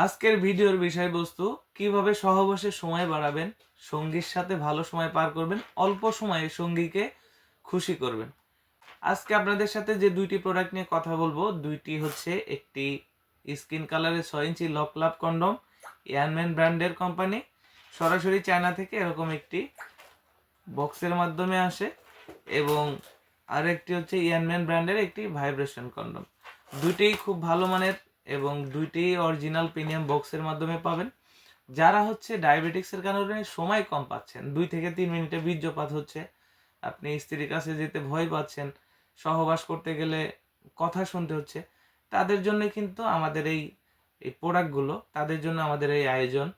আজকের ভিডিওর বিষয়বস্তু কিভাবে সহবাসে সময় বাড়াবেন, সঙ্গীর সাথে ভালো সময় পার করবেন, অল্প সময়ে সঙ্গীকে খুশি করবেন। আজকে আপনাদের সাথে যে দুইটি প্রোডাক্ট নিয়ে কথা বলবো, দুইটি হচ্ছে একটি স্কিন কালারের 6 ইঞ্চি লক লাভ কন্ডম, ইয়ানম্যান ব্র্যান্ডের কোম্পানি, সরাসরি চায়না থেকে এরকম একটি বক্সের মাধ্যমে আসে, এবং আরেকটি হচ্ছে ইয়ানম্যান ব্র্যান্ডের একটি ভাইব্রেশন কন্ডম। দুইটিই খুব ভালো মানের এবং দুইটি অরিজিনাল প্রিমিয়াম বক্সের মাধ্যমে পাবেন। যারা হচ্ছে ডায়াবেটিক্সের কারণে সময় কম পাচ্ছেন, 2 থেকে 3 মিনিটে বীর্যপাত হচ্ছে, আপনি স্ত্রীর কাছে যেতে ভয় পাচ্ছেন, সহবাস করতে গেলে কথা শুনতে হচ্ছে, তাদের জন্য কিন্তু আমাদের এই প্রোডাক্টগুলো, তাদের জন্য আমাদের এই আয়োজন।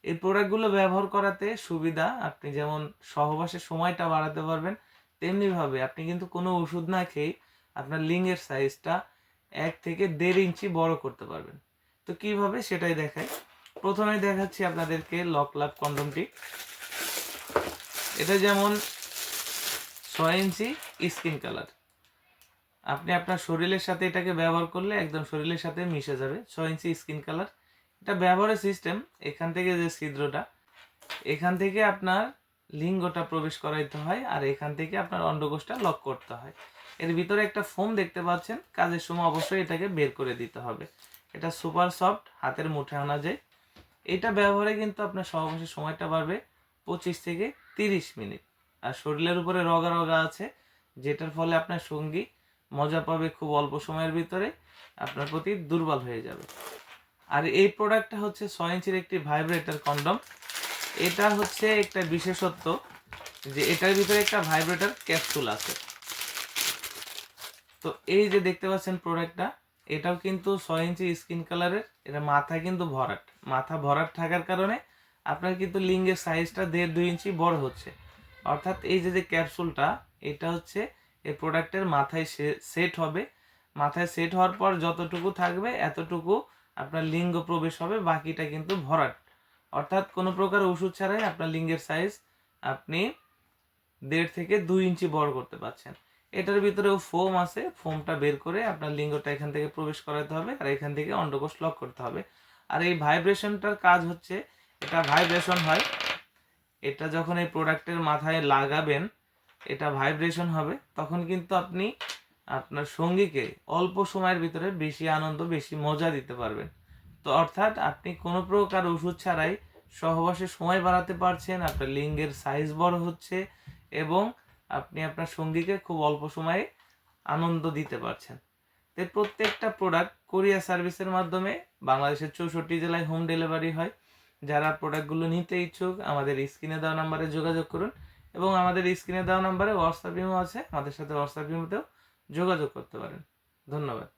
এই প্রোডাক্টগুলো ব্যবহার করাতে সুবিধা, আপনি যেমন সহবাসের সময়টা বাড়াতে পারবেন, তেমনিভাবে আপনি কিন্তু কোনো ওষুধ না খেয়ে আপনার লিঙ্গের সাইজটা 1 থেকে 1.5 ইঞ্চি বড় করতে পারবেন। তো কিভাবে সেটাই দেখাই। প্রথমে দেখাচ্ছি আপনাদেরকে লক লাভ কন্ডমটি। এটা যেমন 6 ইঞ্চি স্কিন কালার, আপনি আপনার শরীরের সাথে এটাকে ব্যবহার করলে একদম শরীরের সাথে মিশে যাবে। 6 ইঞ্চি স্কিন কালার, এটা ব্যবহারের সিস্টেম, এখান থেকে যে ছিদ্রটা, এখান থেকে আপনার লিঙ্গটা প্রবেশ করাইতে হয়, আর এখান থেকে আপনার অন্ডকোষটা লক করতে হয়। এর ভিতরে একটা ফোম দেখতে পাচ্ছেন, কাজের সময় অবশ্যই এটাকে বের করে দিতে হবে। এটা সুপার সফট, হাতের মুঠে আনা যায়। এটা ব্যবহারে কিন্তু আপনার সহবাসের সময়টা বাড়বে 25 থেকে 30 মিনিট। আর শরীরের উপরে রগা রগা আছে, যেটার ফলে আপনার সঙ্গী মজা পাবে খুব অল্প সময়ের ভিতরে, আপনার প্রতি দুর্বল হয়ে যাবে। আর এই প্রোডাক্টটা হচ্ছে 6 ইঞ্চির একটি ভাইব্রেটর কন্ডম। এটা হচ্ছে একটা বিশেষত্ব যে এটার ভিতরে একটা ভাইব্রেটর ক্যাপসুল আছে। তো এই যে দেখতে পাচ্ছেন প্রোডাক্টটা, এটাও কিন্তু 6 ইঞ্চি স্কিন কালারের। এটা মাথা কিন্তু ভরাট, মাথা ভরাট থাকার কারণে আপনার কিন্তু লিঙ্গের সাইজটা 1.5-2 ইঞ্চি বড় হচ্ছে। অর্থাৎ এই যে ক্যাপসুলটা, এটা হচ্ছে এই প্রোডাক্টের মাথায় সেট হবে। মাথায় সেট হওয়ার পর যতটুকু থাকবে এতটুকু আপনার লিঙ্গ প্রবেশ হবে, বাকিটা কিন্তু ভরাট। অর্থাৎ কোনো প্রকার ওষুধ ছাড়াই আপনার লিঙ্গের সাইজ আপনি 1.5 থেকে 2 ইঞ্চি বড় করতে পারছেন। এটার ভিতরেও ফোম আছে, ফোমটা বের করে আপনার লিঙ্গটা এখান থেকে প্রবেশ করাতে হবে, আর এখান থেকে অন্ডকোষ লক করতে হবে। আর এই ভাইব্রেশনটার কাজ হচ্ছে, এটা ভাইব্রেশন হয়, এটা যখন এই প্রোডাক্টের মাথায় লাগাবেন, এটা ভাইব্রেশন হবে, তখন কিন্তু আপনি আপনার সঙ্গীকে অল্প সময়ের ভিতরে বেশি আনন্দ, বেশি মজা দিতে পারবেন। তো অর্থাৎ আপনি কোনো প্রকার ওষুধ ছাড়াই সহবাসের সময় বাড়াতে পারছেন, আপনার লিঙ্গের সাইজ বড় হচ্ছে, এবং আপনি আপনার সঙ্গীকে খুব অল্প সময়ে আনন্দ দিতে পারছেন। তো প্রত্যেকটা প্রোডাক্ট কোরিয়ার সার্ভিসের মাধ্যমে বাংলাদেশের 64 জেলায় হোম ডেলিভারি হয়। যারা প্রোডাক্টগুলো নিতে ইচ্ছুক, আমাদের স্ক্রিনে দেওয়া নাম্বারে যোগাযোগ করুন, এবং আমাদের স্ক্রিনে দেওয়া নাম্বারে হোয়াটসঅ্যাপ ইমো আছে, আমাদের সাথে হোয়াটসঅ্যাপ ইমোতেও যোগাযোগ করতে পারেন। ধন্যবাদ।